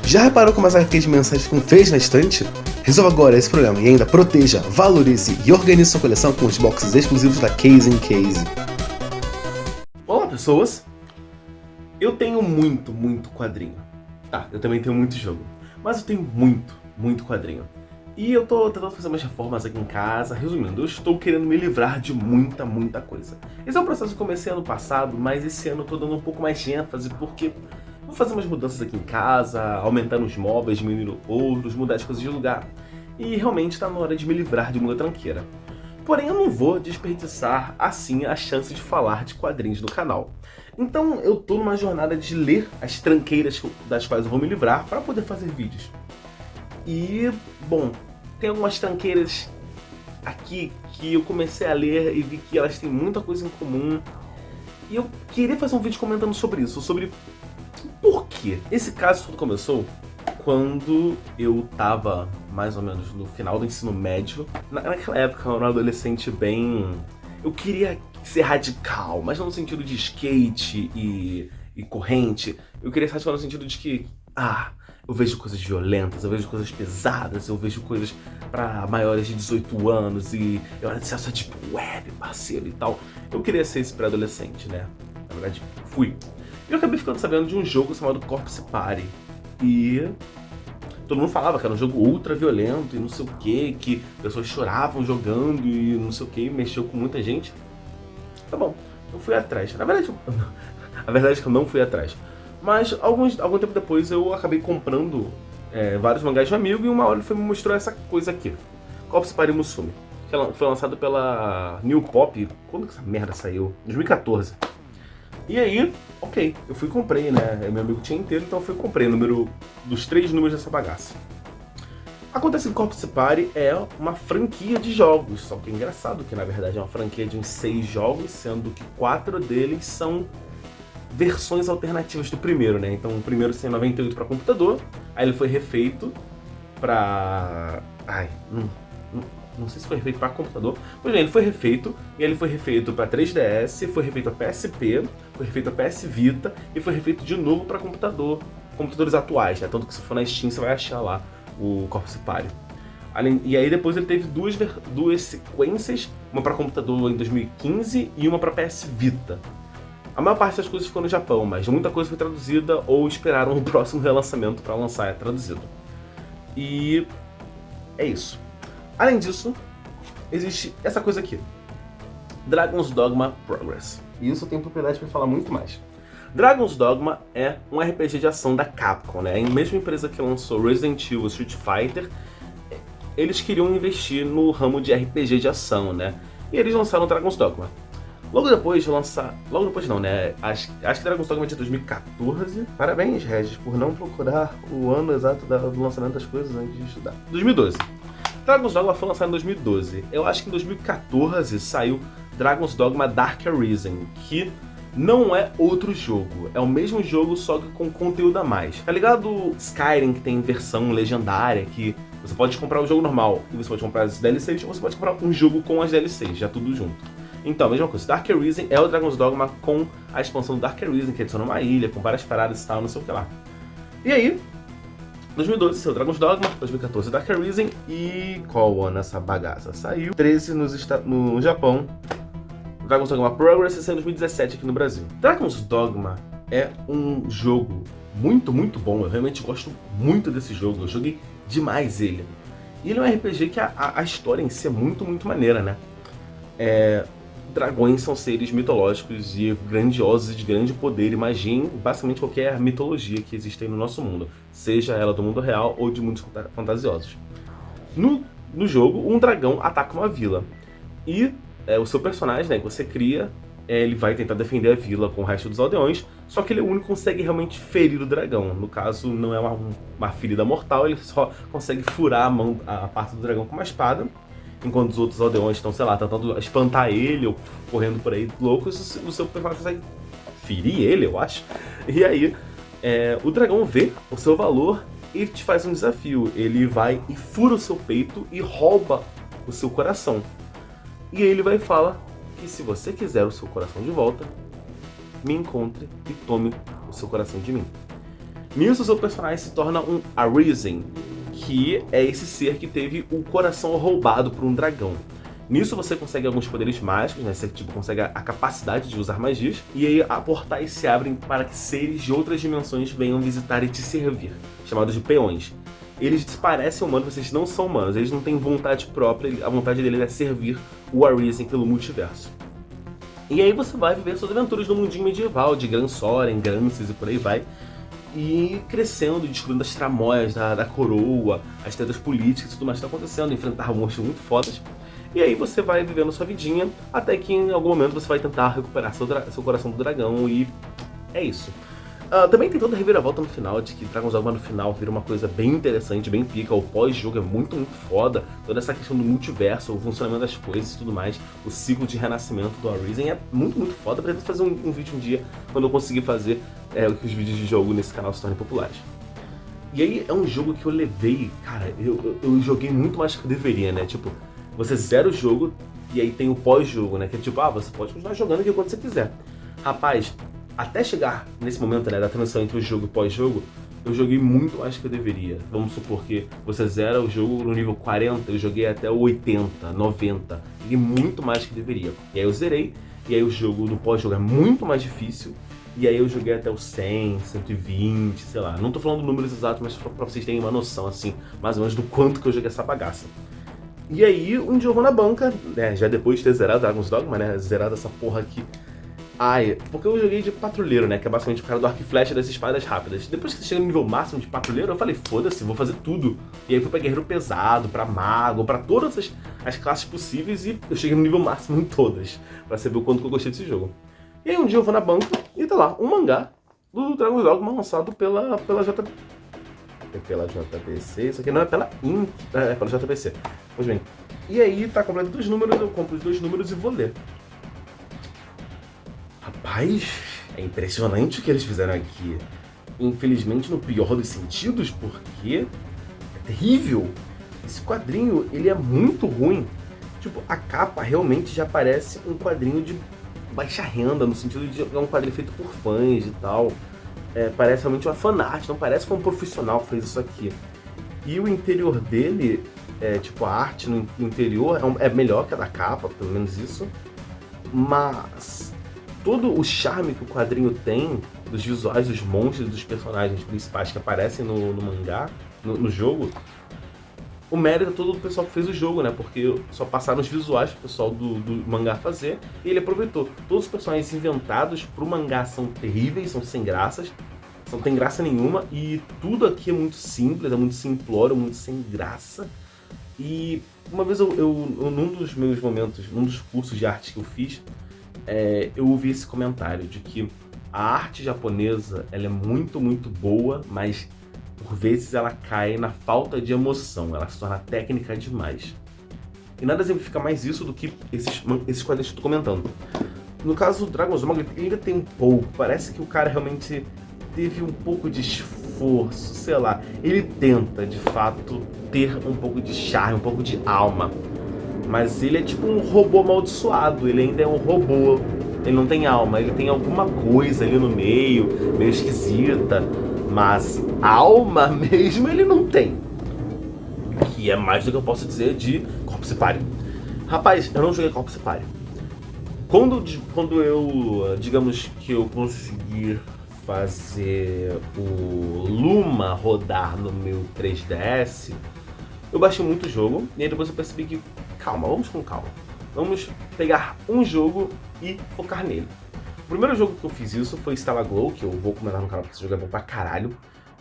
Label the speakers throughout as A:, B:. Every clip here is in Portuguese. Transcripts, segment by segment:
A: Já reparou como as arcades mensais ficam feias na estante? Resolva agora esse problema e ainda proteja, valorize e organize sua coleção com os boxes exclusivos da Case in Case.
B: Olá pessoas! Eu tenho muito quadrinho. Tá, eu também tenho muito jogo. Mas eu tenho muito quadrinho. E eu tô tentando fazer umas reformas aqui em casa. Resumindo, eu estou querendo me livrar de muita coisa. Esse é um processo que eu comecei ano passado, mas esse ano eu tô dando um pouco mais de ênfase porque vou fazer umas mudanças aqui em casa, aumentando os móveis, diminuindo outros, mudar as coisas de lugar. E realmente tá na hora de me livrar de muita tranqueira. Porém, eu não vou desperdiçar assim a chance de falar de quadrinhos no canal. Então eu tô numa jornada de ler as tranqueiras das quais eu vou me livrar para poder fazer vídeos. E, bom, tem algumas tranqueiras aqui que eu comecei a ler e vi que elas têm muita coisa em comum. E eu queria fazer um vídeo comentando sobre isso, sobre por quê. Esse caso tudo começou quando eu tava mais ou menos no final do ensino médio. Naquela época eu era um adolescente bem... Eu queria ser radical, mas não no sentido de skate e corrente. Eu queria ser radical no sentido de que, eu vejo coisas violentas, eu vejo coisas pesadas, eu vejo coisas pra maiores de 18 anos e eu era de acesso a tipo web, parceiro e tal. Eu queria ser esse pré-adolescente, né? Na verdade, fui. E eu acabei ficando sabendo de um jogo chamado Corpse Party. E todo mundo falava que era um jogo ultra violento e não sei o que pessoas choravam jogando e não sei o que, mexeu com muita gente. Tá bom, eu fui atrás. Na verdade, a verdade é que eu não fui atrás. Mas algum tempo depois eu acabei comprando vários mangás de um amigo e uma hora ele foi me mostrou essa coisa aqui. Corpse Party Musume. Que foi lançado pela New Pop. Quando que essa merda saiu? 2014. E aí, ok, eu fui e comprei, né? Meu amigo tinha inteiro, então eu fui e comprei dos 3 números dessa bagaça. Acontece que Corpse Party é uma franquia de jogos, só que é engraçado que na verdade é uma franquia de uns 6 jogos, sendo que 4 deles são versões alternativas do primeiro, né? Então o primeiro saiu em 98 para computador, aí ele foi refeito para... não sei se foi refeito para computador. Pois bem, ele foi refeito, e ele foi refeito para 3DS, foi refeito para PSP, foi refeito para PS Vita, e foi refeito de novo para computadores atuais, né? Tanto que se for na Steam você vai achar lá o Corpse Party. E aí depois ele teve duas sequências, uma para computador em 2015 e uma para PS Vita. A maior parte das coisas ficou no Japão, mas muita coisa foi traduzida ou esperaram o próximo relançamento para lançar traduzido. E é isso. Além disso, existe essa coisa aqui, Dragon's Dogma Progress. E isso eu tenho propriedade para falar muito mais. Dragon's Dogma é um RPG de ação da Capcom, né? A mesma empresa que lançou Resident Evil, Street Fighter, eles queriam investir no ramo de RPG de ação, né? E eles lançaram Dragon's Dogma. Logo depois não, né? Acho que Dragon's Dogma é de 2014. Parabéns, Regis, por não procurar o ano exato do lançamento das coisas antes de estudar. 2012. Dragon's Dogma foi lançado em 2012. Eu acho que em 2014 saiu Dragon's Dogma Dark Arisen, que não é outro jogo. É o mesmo jogo, só que com conteúdo a mais. Tá ligado Skyrim, que tem versão legendária, que você pode comprar o jogo normal e você pode comprar as DLCs, ou você pode comprar um jogo com as DLCs, já tudo junto. Então, a mesma coisa. Dark Arisen é o Dragon's Dogma com a expansão do Dark Arisen, que adiciona uma ilha, com várias paradas e tal, não sei o que lá. E aí, 2012 saiu Dragon's Dogma, 2014 Dark Arisen, e qual ano essa bagaça saiu? 13 no Japão, Dragon's Dogma Progress, e saiu em 2017 aqui no Brasil. Dragon's Dogma é um jogo muito bom, eu realmente gosto muito desse jogo, eu joguei demais ele. E ele é um RPG que a história em si é muito maneira, né? Dragões são seres mitológicos e grandiosos e de grande poder e magia em basicamente qualquer mitologia que existe aí no nosso mundo, seja ela do mundo real ou de mundos fantasiosos. No jogo, um dragão ataca uma vila e o seu personagem, né, que você cria, ele vai tentar defender a vila com o resto dos aldeões, só que ele é o único que consegue realmente ferir o dragão. No caso, não é uma ferida mortal, ele só consegue furar a parte do dragão com uma espada, enquanto os outros aldeões estão, sei lá, tentando espantar ele ou correndo por aí loucos, o seu personagem consegue ferir ele, eu acho. E aí, o dragão vê o seu valor e te faz um desafio. Ele vai e fura o seu peito e rouba o seu coração. E aí ele vai falar que se você quiser o seu coração de volta, me encontre e tome o seu coração de mim. Nisso, seu personagem se torna um Arisen, que é esse ser que teve o coração roubado por um dragão. Nisso você consegue alguns poderes mágicos, né? Você consegue a capacidade de usar magias, e aí portais se abrem para que seres de outras dimensões venham visitar e te servir, chamados de peões. Eles parecem humanos, vocês não são humanos, eles não têm vontade própria, a vontade deles é servir o Arisen pelo multiverso. E aí você vai viver suas aventuras no mundinho medieval, de Gran Soren, Grances e por aí vai, e crescendo e descobrindo as tramóias da coroa, as tretas políticas e tudo mais que está acontecendo, enfrentar monstros muito fodas. E aí você vai vivendo sua vidinha, até que em algum momento você vai tentar recuperar seu coração do dragão, e é isso. Também tem toda a reviravolta no final, de que Dragon's Dogma no final vira uma coisa bem interessante, bem pica. O pós-jogo é muito, muito foda. Toda essa questão do multiverso, o funcionamento das coisas e tudo mais. O ciclo de renascimento do Arisen é muito, muito foda. Pretendo fazer um vídeo um dia, quando eu conseguir fazer que os vídeos de jogo nesse canal se tornem populares. E aí é um jogo que eu levei, cara, eu joguei muito mais do que eu deveria, né? Tipo, você zera o jogo e aí tem o pós-jogo, né? Que é tipo, você pode continuar jogando aqui quando você quiser. Rapaz, até chegar nesse momento, né, da transição entre o jogo e o pós-jogo, eu joguei muito mais do que eu deveria. Vamos supor que você zera o jogo no nível 40, eu joguei até o 80, 90. Joguei muito mais do que deveria. E aí eu zerei, e aí o jogo no pós-jogo é muito mais difícil. E aí eu joguei até o 100, 120, sei lá. Não tô falando números exatos, mas pra vocês terem uma noção, assim, mais ou menos do quanto que eu joguei essa bagaça. E aí, um dia eu vou na banca, né, já depois de ter zerado Dragon's Dogma, né, zerado essa porra aqui. Porque eu joguei de patrulheiro, né, que é basicamente o cara do arco e flecha das espadas rápidas. Depois que você chega no nível máximo de patrulheiro, eu falei, foda-se, vou fazer tudo. E aí fui pra guerreiro pesado, pra mago, pra todas as classes possíveis, e eu cheguei no nível máximo em todas, pra saber o quanto que eu gostei desse jogo. E aí um dia eu vou na banca e tá lá, um mangá do Dragon's Dogma lançado pela JBC, isso aqui não é pela é pela JBC. Pois bem, e aí tá completo 2 números, eu compro os 2 números e vou ler. Rapaz, é impressionante o que eles fizeram aqui. Infelizmente no pior dos sentidos, porque é terrível. Esse quadrinho, ele é muito ruim. Tipo, a capa realmente já parece um quadrinho de baixa renda, no sentido de é um quadrinho feito por fãs e tal. Parece realmente uma fanart, não parece que foi um profissional que fez isso aqui. E o interior dele, tipo, a arte no interior é melhor que a da capa, pelo menos isso. Mas todo o charme que o quadrinho tem, dos visuais dos monstros e dos personagens principais que aparecem no mangá, no jogo, o mérito é todo do pessoal que fez o jogo, né? Porque só passaram os visuais pro pessoal do mangá fazer, e ele aproveitou. Todos os personagens inventados pro mangá são terríveis, são sem graças, não tem graça nenhuma, e tudo aqui é muito simples, é muito simplório, muito sem graça. E uma vez eu num dos meus momentos, num dos cursos de arte que eu fiz, eu ouvi esse comentário de que a arte japonesa, ela é muito, muito boa, mas por vezes ela cai na falta de emoção, ela se torna técnica demais. E nada exemplifica mais isso do que esses quadrinhos que eu estou comentando. No caso do Dragon's Dogma, ele ainda tem um pouco, parece que o cara realmente teve um pouco de esforço, sei lá. Ele tenta, de fato, ter um pouco de charme, um pouco de alma. Mas ele é tipo um robô amaldiçoado, ele ainda é um robô. Ele não tem alma, ele tem alguma coisa ali no meio, meio esquisita. Mas alma mesmo ele não tem. Que é mais do que eu posso dizer de Corpse Party. Rapaz, eu não joguei Corpse Party. Quando eu, digamos que eu conseguir fazer o Luma rodar no meu 3DS, eu baixei muito o jogo, e aí depois eu percebi que, calma, vamos com calma. Vamos pegar um jogo e focar nele. O primeiro jogo que eu fiz isso foi Stalaglou, que eu vou comentar no canal porque esse jogo é bom pra caralho.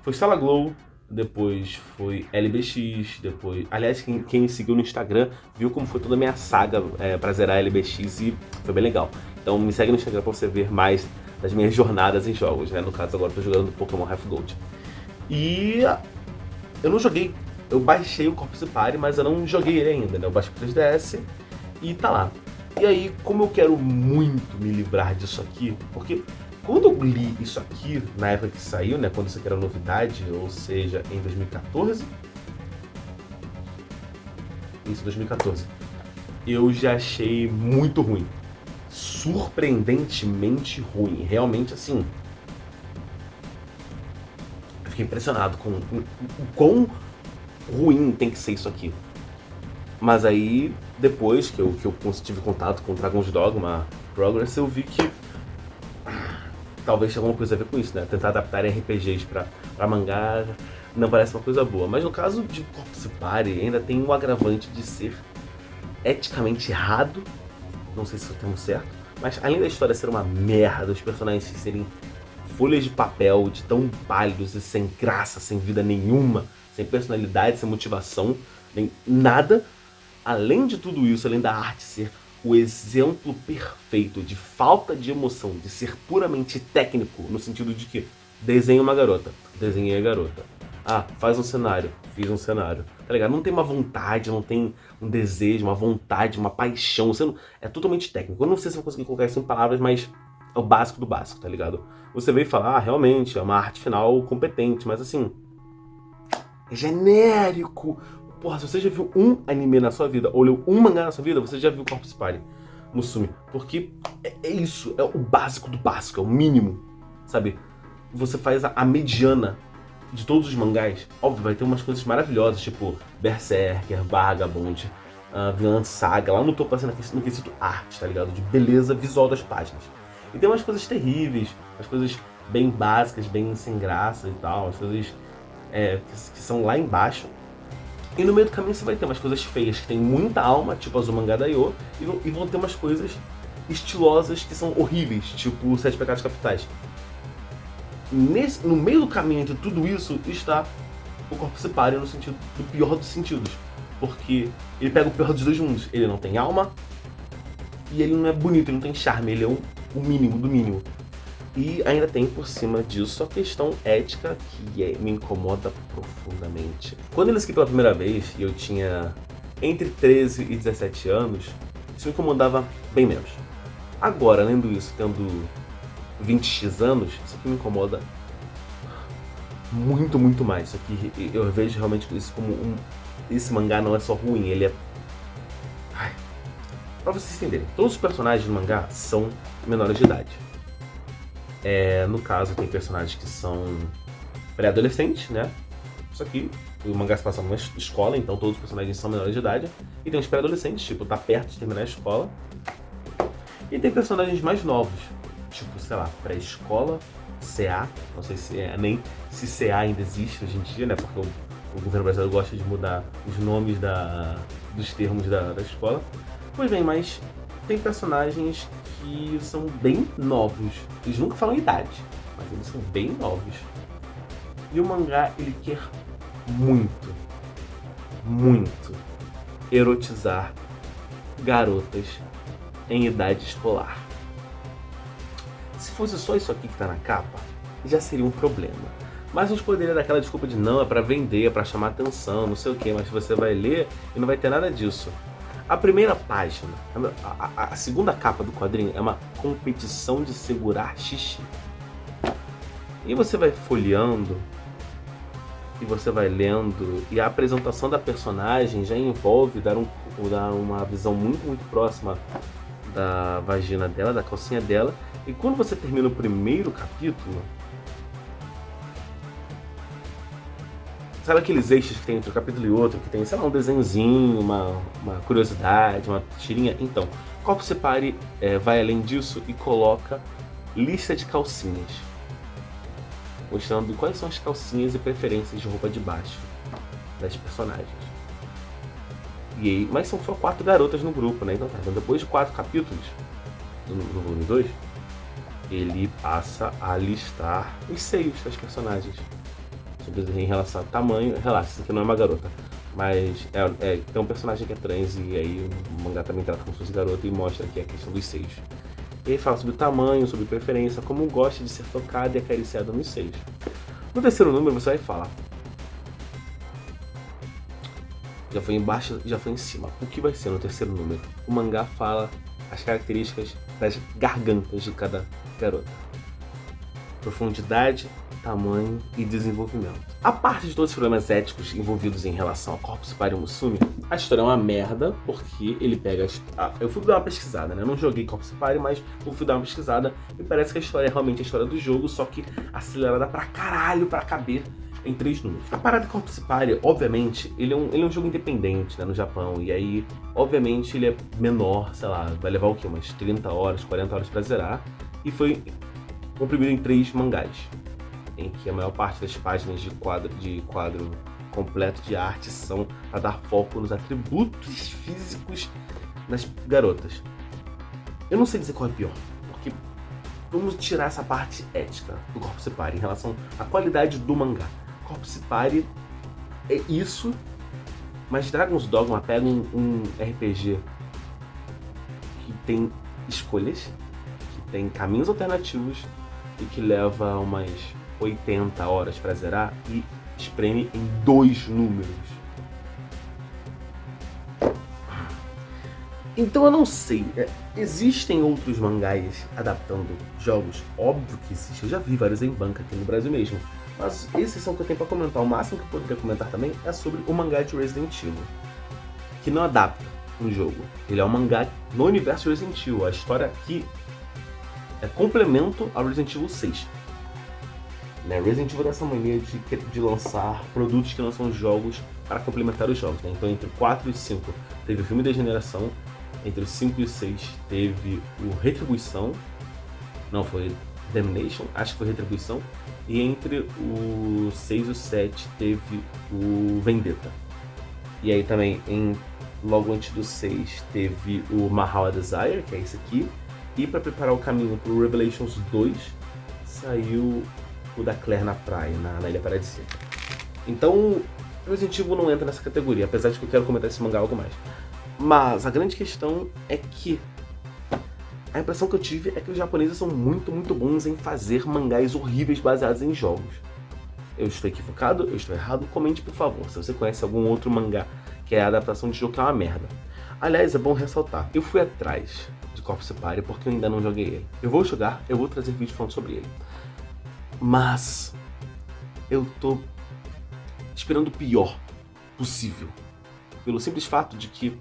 B: Foi Stalaglou, depois foi LBX, depois... Aliás, quem me seguiu no Instagram viu como foi toda a minha saga pra zerar LBX e foi bem legal. Então me segue no Instagram pra você ver mais das minhas jornadas em jogos, né? No caso agora eu tô jogando Pokémon Half Gold. E eu não joguei, eu baixei o Corpse Party, mas eu não joguei ele ainda, né? Eu baixei pro 3DS e tá lá. E aí, como eu quero muito me livrar disso aqui, porque quando eu li isso aqui, na época que saiu, né, quando isso aqui era novidade, ou seja, em 2014, isso, 2014, eu já achei muito ruim, surpreendentemente ruim, realmente assim, fiquei impressionado com o quão ruim tem que ser isso aqui. Mas aí, depois que eu tive contato com Dragon's Dogma Progress, eu vi que talvez tenha alguma coisa a ver com isso, né? Tentar adaptar RPGs pra mangá não parece uma coisa boa. Mas no caso de Corpse Party, ainda tem um agravante de ser eticamente errado. Não sei se é o termo certo. Mas além da história ser uma merda, os personagens serem folhas de papel, de tão pálidos e sem graça, sem vida nenhuma, sem personalidade, sem motivação, nem nada. Além de tudo isso, além da arte ser o exemplo perfeito de falta de emoção, de ser puramente técnico, no sentido de que desenha uma garota, desenhei a garota. Ah, faz um cenário, fiz um cenário. Tá ligado? Não tem uma vontade, não tem um desejo, uma vontade, uma paixão. Você não... É totalmente técnico. Eu não sei se eu vou conseguir colocar isso em palavras, mas é o básico do básico, tá ligado? Você veio falar, realmente, é uma arte final competente, mas assim... é genérico. Porra, se você já viu um anime na sua vida, ou leu um mangá na sua vida, você já viu Corpse Party, Musume. Porque é isso, é o básico do básico, é o mínimo, sabe? Você faz a mediana de todos os mangás. Óbvio, vai ter umas coisas maravilhosas, tipo Berserker, Vagabond, Vinland Saga, lá no topo, assim, no quesito arte, tá ligado? De beleza visual das páginas. E tem umas coisas terríveis, umas coisas bem básicas, bem sem graça e tal, as coisas que são lá embaixo. E no meio do caminho você vai ter umas coisas feias que tem muita alma, tipo Azumanga Daioh, e vão ter umas coisas estilosas que são horríveis, tipo Sete Pecados Capitais. No meio do caminho entre tudo isso está o Corpse Party no sentido do pior dos sentidos. Porque ele pega o pior dos dois mundos. Ele não tem alma e ele não é bonito, ele não tem charme, ele é o mínimo do mínimo. E ainda tem por cima disso a questão ética que me incomoda profundamente. Quando eu li isso aqui pela primeira vez, e eu tinha entre 13 e 17 anos, isso me incomodava bem menos. Agora, além disso, tendo 20x anos, isso aqui me incomoda muito, muito mais. Isso aqui, eu vejo realmente isso como esse mangá não é só ruim, ele é... Pra vocês entenderem, todos os personagens do mangá são menores de idade. No caso, tem personagens que são pré-adolescentes, né? Isso aqui, o mangá se passa numa escola, então todos os personagens são menores de idade. E tem os pré-adolescentes, tipo, tá perto de terminar a escola. E tem personagens mais novos, tipo, sei lá, pré-escola, CA. Não sei nem se CA ainda existe hoje em dia, né? Porque o governo brasileiro gosta de mudar os nomes dos termos da escola. Pois bem, mas tem personagens que são bem novos. Eles nunca falam idade, mas eles são bem novos. E o mangá, ele quer muito, muito erotizar garotas em idade escolar. Se fosse só isso aqui que tá na capa, já seria um problema. Mas a gente poderia dar aquela desculpa de não, é pra vender, é pra chamar atenção, não sei o que, mas você vai ler e não vai ter nada disso. A primeira página, a segunda capa do quadrinho é uma competição de segurar xixi. E você vai folheando, e você vai lendo, e a apresentação da personagem já envolve dar uma visão muito, muito próxima da vagina dela, da calcinha dela. E quando você termina o primeiro capítulo, sabe aqueles eixos que tem entre um capítulo e outro, que tem, sei lá, um desenhozinho, uma curiosidade, uma tirinha? Então, Corpse Party vai além disso e coloca lista de calcinhas, mostrando quais são as calcinhas e preferências de roupa de baixo das personagens. E aí, mas são só 4 garotas no grupo, né? Então, depois de 4 capítulos do volume 2, ele passa a listar os seios das personagens. Em relação ao tamanho, relaxa, isso aqui não é uma garota, mas tem um personagem que é trans, e aí o mangá também trata como se fosse garota e mostra aqui a questão dos seios. E aí fala sobre o tamanho, sobre preferência, como gosta de ser tocada e acariciada nos seios. No terceiro número você vai falar, já foi embaixo, já foi em cima. O que vai ser no terceiro número? O mangá fala as características das gargantas de cada garota: profundidade, tamanho e desenvolvimento. A parte de todos os problemas éticos envolvidos em relação ao Corpse Party Musume, a história é uma merda, porque ele pega... eu fui dar uma pesquisada, né? Eu não joguei Corpse Party, mas eu fui dar uma pesquisada e parece que a história é realmente a história do jogo, só que acelerada pra caralho pra caber em 3 números. A parada Corpse Party, obviamente, ele é um jogo independente, né, no Japão, e aí, obviamente, ele é menor, sei lá, vai levar o quê? Umas 30 horas, 40 horas pra zerar, e foi comprimido em 3 mangás, em que a maior parte das páginas de quadro completo de arte são para dar foco nos atributos físicos das garotas. Eu não sei dizer qual é pior, porque vamos tirar essa parte ética do Corpse Party em relação à qualidade do mangá. Corpse Party é isso, mas Dragon's Dogma pega um RPG que tem escolhas, que tem caminhos alternativos e que leva umas 80 horas pra zerar e espreme em 2 números. Então eu não sei, existem outros mangás adaptando jogos? Óbvio que existe, eu já vi vários em banca aqui no Brasil mesmo. Mas esses são o que eu tenho pra comentar. O máximo que eu poderia comentar também é sobre o mangá de Resident Evil, que não adapta um jogo. Ele é um mangá no universo Resident Evil. A história aqui é complemento ao Resident Evil 6. Né? Resident Evil tem essa mania de lançar produtos que não são jogos para complementar os jogos. Né? Então entre o 4 e o 5 teve o filme da Geração, entre o 5 e o 6 teve o Retribuição, não, foi Damnation, acho que foi Retribuição, e entre o 6 e o 7 teve o Vendetta. E aí também, logo antes do 6, teve o Mahou Desire, que é esse aqui, e para preparar o caminho para o Revelations 2, saiu o da Claire na praia, na Ilha Paradisíaca. Então, Resident Evil não entra nessa categoria, apesar de que eu quero comentar esse mangá algo mais. Mas a grande questão é que a impressão que eu tive é que os japoneses são muito, muito bons em fazer mangás horríveis baseados em jogos. Eu estou equivocado? Eu estou errado? Comente, por favor, se você conhece algum outro mangá que é a adaptação de jogo que é uma merda. Aliás, é bom ressaltar, eu fui atrás de Corpse Party porque eu ainda não joguei ele. Eu vou jogar, eu vou trazer vídeo falando sobre ele. Mas eu tô esperando o pior possível. Pelo simples fato de que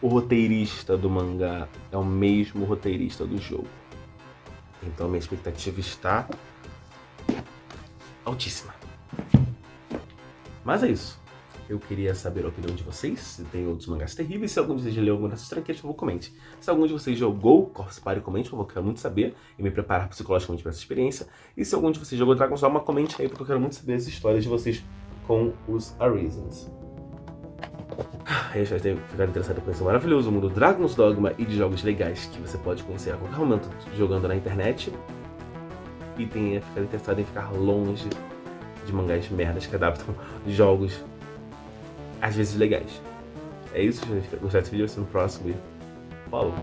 B: o roteirista do mangá é o mesmo roteirista do jogo. Então minha expectativa está altíssima. Mas é isso. Eu queria saber a opinião de vocês, se tem outros mangás terríveis, se algum de vocês já leu alguma dessas franquias, por favor, comente. Se algum de vocês jogou Corpse Party, comente, por favor, eu quero muito saber e me preparar psicologicamente para essa experiência. E se algum de vocês jogou Dragon's Dogma, comente aí, porque eu quero muito saber as histórias de vocês com os Arisons. Eu já tenho ficado interessado em conhecer o maravilhoso mundo Dragon's Dogma e de jogos legais que você pode conhecer a qualquer momento jogando na internet. E tenha ficado interessado em ficar longe de mangás merdas que adaptam jogos às vezes legais. É isso, gente. Gostar desse vídeo, vai ser no próximo e falou!